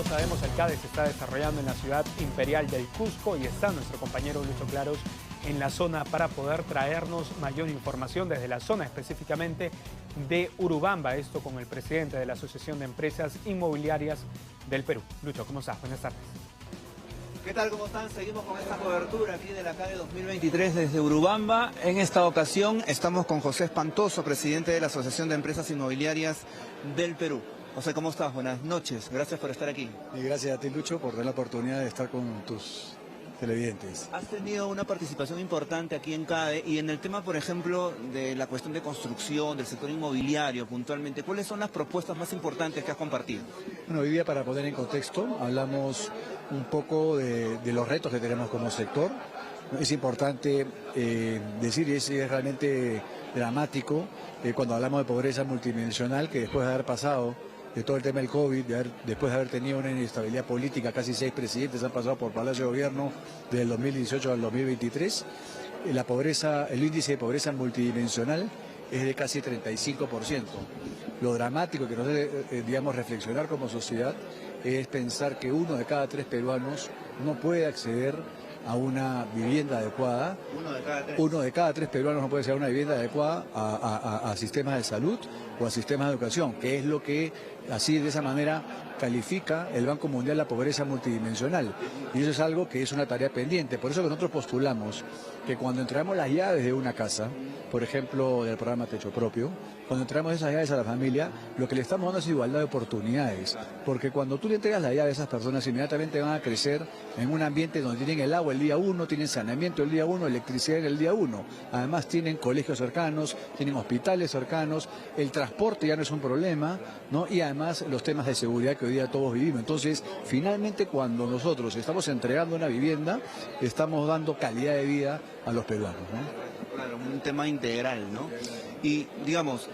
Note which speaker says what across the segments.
Speaker 1: sabemos, el CADE se está desarrollando en la ciudad imperial del Cusco y está nuestro compañero Lucho Claros en la zona para poder traernos mayor información desde la zona específicamente de Urubamba, esto con el presidente de la Asociación de Empresas Inmobiliarias del Perú. Lucho, ¿cómo estás? Buenas tardes.
Speaker 2: ¿Qué tal? ¿Cómo están? Seguimos con esta cobertura aquí de la CADE 2023 desde Urubamba. En esta ocasión estamos con José Espantoso, presidente de la Asociación de Empresas Inmobiliarias del Perú. José, ¿cómo estás? Buenas noches. Gracias por estar aquí.
Speaker 3: Y gracias a ti, Lucho, por dar la oportunidad de estar con tus televidentes.
Speaker 2: Has tenido una participación importante aquí en CADE y en el tema, por ejemplo, de la cuestión de construcción, del sector inmobiliario puntualmente. ¿Cuáles son las propuestas más importantes que has compartido?
Speaker 3: Bueno, hoy día, para poner en contexto, hablamos un poco de los retos que tenemos como sector. Es importante decir, y es realmente dramático, cuando hablamos de pobreza multidimensional, que después de haber pasado de todo el tema del COVID, después de haber tenido una inestabilidad política, casi 6 presidentes han pasado por Palacio de Gobierno del 2018 al 2023, la pobreza, el índice de pobreza multidimensional es de casi 35%. Lo dramático que nos debe, digamos, reflexionar como sociedad es pensar que 1 de cada 3 peruanos no puede acceder a una vivienda adecuada.
Speaker 2: 1 de cada 3.
Speaker 3: 1 de cada 3 peruanos no puede acceder a una vivienda adecuada a sistemas de salud o a sistemas de educación, que es lo que, así de esa manera, califica el Banco Mundial la pobreza multidimensional. Y eso es algo que es una tarea pendiente. Por eso que nosotros postulamos que cuando entregamos las llaves de una casa, por ejemplo, del programa Techo Propio, cuando entregamos esas llaves a la familia, lo que le estamos dando es igualdad de oportunidades. Porque cuando tú le entregas la llave a esas personas, inmediatamente van a crecer en un ambiente donde tienen el agua el día 1, tienen saneamiento el día 1, electricidad el día 1. Además tienen colegios cercanos, tienen hospitales cercanos, el transporte ya no es un problema, ¿no? Y además los temas de seguridad que hoy día todos vivimos. Entonces, finalmente, cuando nosotros estamos entregando una vivienda, estamos dando calidad de vida a los peruanos, ¿no?
Speaker 2: Claro, un tema integral, ¿no? Y, digamos,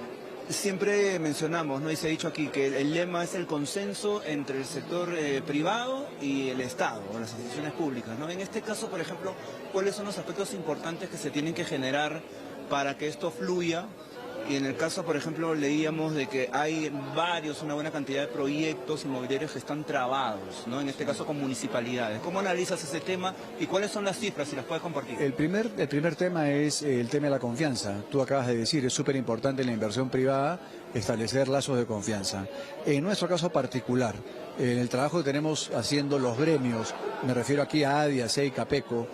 Speaker 2: siempre mencionamos, ¿no? Y se ha dicho aquí que el lema es el consenso entre el sector privado y el Estado, o las instituciones públicas, ¿no? En este caso, por ejemplo, ¿cuáles son los aspectos importantes que se tienen que generar para que esto fluya? Y en el caso, por ejemplo, leíamos de que hay una buena cantidad de proyectos inmobiliarios que están trabados, ¿no? En este caso con municipalidades. ¿Cómo analizas ese tema y cuáles son las cifras, si las puedes compartir?
Speaker 3: El primer tema es el tema de la confianza. Tú acabas de decir, es súper importante en la inversión privada establecer lazos de confianza. En nuestro caso particular, en el trabajo que tenemos haciendo los gremios, me refiero aquí a ADIA, CEICA, PECO,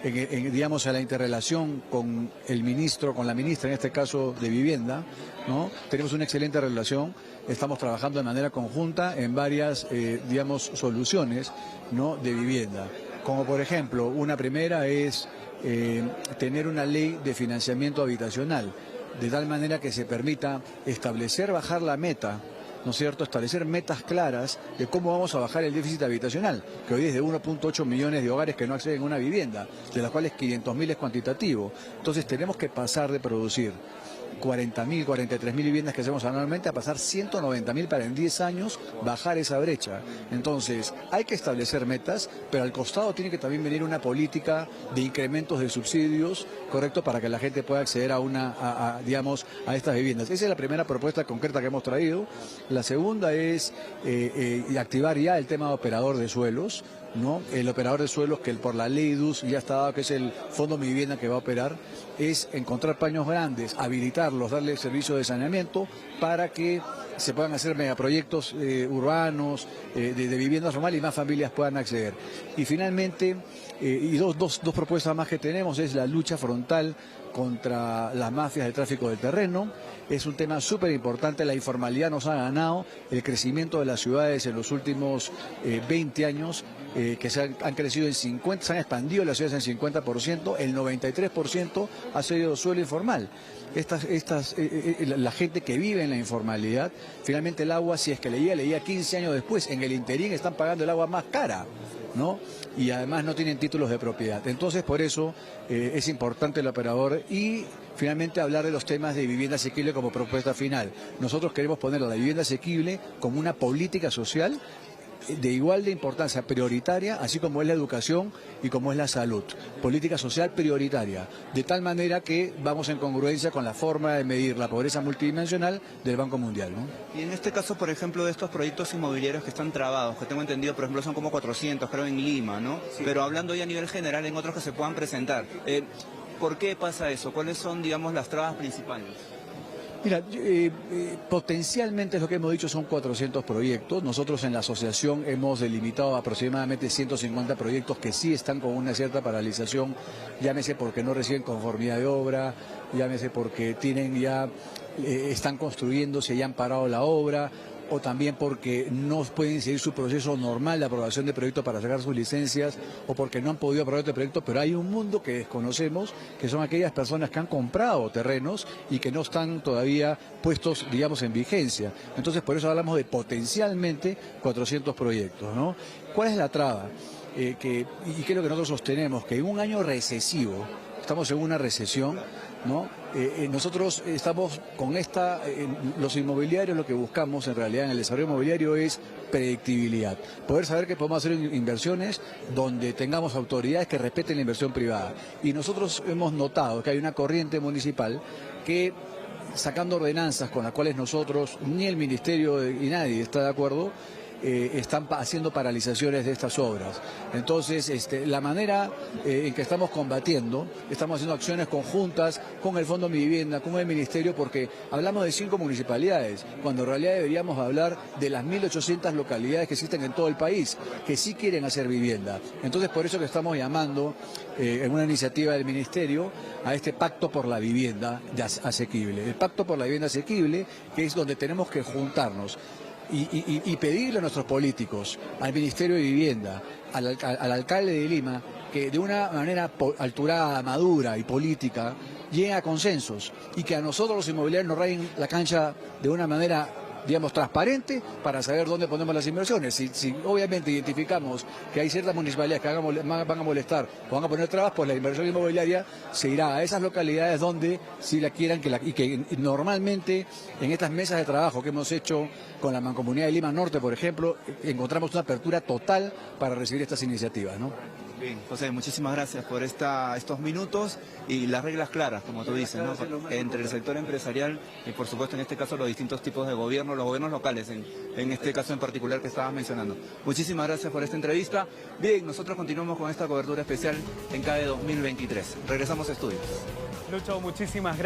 Speaker 3: digamos, a la interrelación con el ministro, con la ministra, en este caso de Vivienda, ¿no? Tenemos una excelente relación, estamos trabajando de manera conjunta en varias, digamos, soluciones, ¿no?, de vivienda. Como por ejemplo, una primera es tener una ley de financiamiento habitacional, de tal manera que se permita bajar la meta, ¿no es cierto?, establecer metas claras de cómo vamos a bajar el déficit habitacional, que hoy es de 1.8 millones de hogares que no acceden a una vivienda, de las cuales 500.000 es cuantitativo. Entonces tenemos que pasar de producir 40.000, 43.000 viviendas que hacemos anualmente a pasar 190.000 para en 10 años bajar esa brecha. Entonces hay que establecer metas, pero al costado tiene que también venir una política de incrementos de subsidios, correcto, para que la gente pueda acceder digamos, a estas viviendas. Esa es la primera propuesta concreta que hemos traído. La segunda es activar ya el tema de operador de suelos, ¿no? El operador de suelos, que por la ley DUS ya está dado, que es el Fondo Mi Vivienda que va a operar, es encontrar paños grandes, habilitarlos, darle servicio de saneamiento para que se puedan hacer megaproyectos urbanos, de viviendas normales, y más familias puedan acceder. Y finalmente, y dos propuestas más que tenemos, es la lucha frontal contra las mafias del tráfico del terreno. Es un tema súper importante, la informalidad nos ha ganado, el crecimiento de las ciudades en los últimos 20 años, que han crecido en 50, se han expandido las ciudades en 50%, el 93% ha sido suelo informal. La gente que vive en la informalidad, finalmente el agua, si es que leía 15 años después, en el interín están pagando el agua más cara, ¿no? Y además no tienen títulos de propiedad. Entonces, por eso es importante el operador y finalmente hablar de los temas de vivienda asequible como propuesta final. Nosotros queremos poner la vivienda asequible como una política social de igual de importancia prioritaria, así como es la educación y como es la salud. Política social prioritaria, de tal manera que vamos en congruencia con la forma de medir la pobreza multidimensional del Banco Mundial, ¿no?
Speaker 2: Y en este caso, por ejemplo, de estos proyectos inmobiliarios que están trabados, que tengo entendido, por ejemplo, son como 400, creo, en Lima, ¿no? Sí. Pero hablando ya a nivel general, en otros que se puedan presentar, ¿por qué pasa eso? ¿Cuáles son, digamos, las trabas principales?
Speaker 3: Mira, potencialmente lo que hemos dicho son 400 proyectos. Nosotros en la asociación hemos delimitado aproximadamente 150 proyectos que sí están con una cierta paralización, llámese porque no reciben conformidad de obra, llámese porque están construyéndose y han parado la obra, o también porque no pueden seguir su proceso normal de aprobación de proyectos para sacar sus licencias, o porque no han podido aprobar este proyecto, pero hay un mundo que desconocemos, que son aquellas personas que han comprado terrenos y que no están todavía puestos, digamos, en vigencia. Entonces, por eso hablamos de potencialmente 400 proyectos, ¿no? ¿Cuál es la traba? ¿Y qué es lo que nosotros sostenemos? Que en un año recesivo, estamos en una recesión, ¿no? Nosotros estamos con los inmobiliarios, lo que buscamos en realidad en el desarrollo inmobiliario es predictibilidad, poder saber que podemos hacer inversiones donde tengamos autoridades que respeten la inversión privada. Y nosotros hemos notado que hay una corriente municipal que, sacando ordenanzas con las cuales nosotros, ni el ministerio y nadie está de acuerdo, están haciendo paralizaciones de estas obras. Entonces, la manera en que estamos combatiendo, estamos haciendo acciones conjuntas con el Fondo Mi Vivienda, con el Ministerio, porque hablamos de 5 municipalidades, cuando en realidad deberíamos hablar de las 1.800 localidades que existen en todo el país, que sí quieren hacer vivienda. Entonces, por eso que estamos llamando, en una iniciativa del Ministerio, a este Pacto por la Vivienda Asequible. El Pacto por la Vivienda Asequible, que es donde tenemos que juntarnos y pedirle a nuestros políticos, al Ministerio de Vivienda, al alcalde de Lima, que de una manera alturada, madura y política lleguen a consensos, y que a nosotros los inmobiliarios nos rayen la cancha de una manera, digamos, transparente, para saber dónde ponemos las inversiones. Si obviamente identificamos que hay ciertas municipalidades que van a molestar o van a poner trabas, pues la inversión inmobiliaria se irá a esas localidades donde si la quieran, y que normalmente en estas mesas de trabajo que hemos hecho con la Mancomunidad de Lima Norte, por ejemplo, encontramos una apertura total para recibir estas iniciativas, ¿no?
Speaker 2: Bien, José, muchísimas gracias por estos minutos y las reglas claras, como tú dices, ¿no? Entre el sector empresarial y, por supuesto, en este caso, los distintos tipos de gobierno, los gobiernos locales, en este caso en particular que estabas mencionando. Muchísimas gracias por esta entrevista. Bien, nosotros continuamos con esta cobertura especial en CADE 2023. Regresamos a estudios.
Speaker 1: Lucho, muchísimas gracias.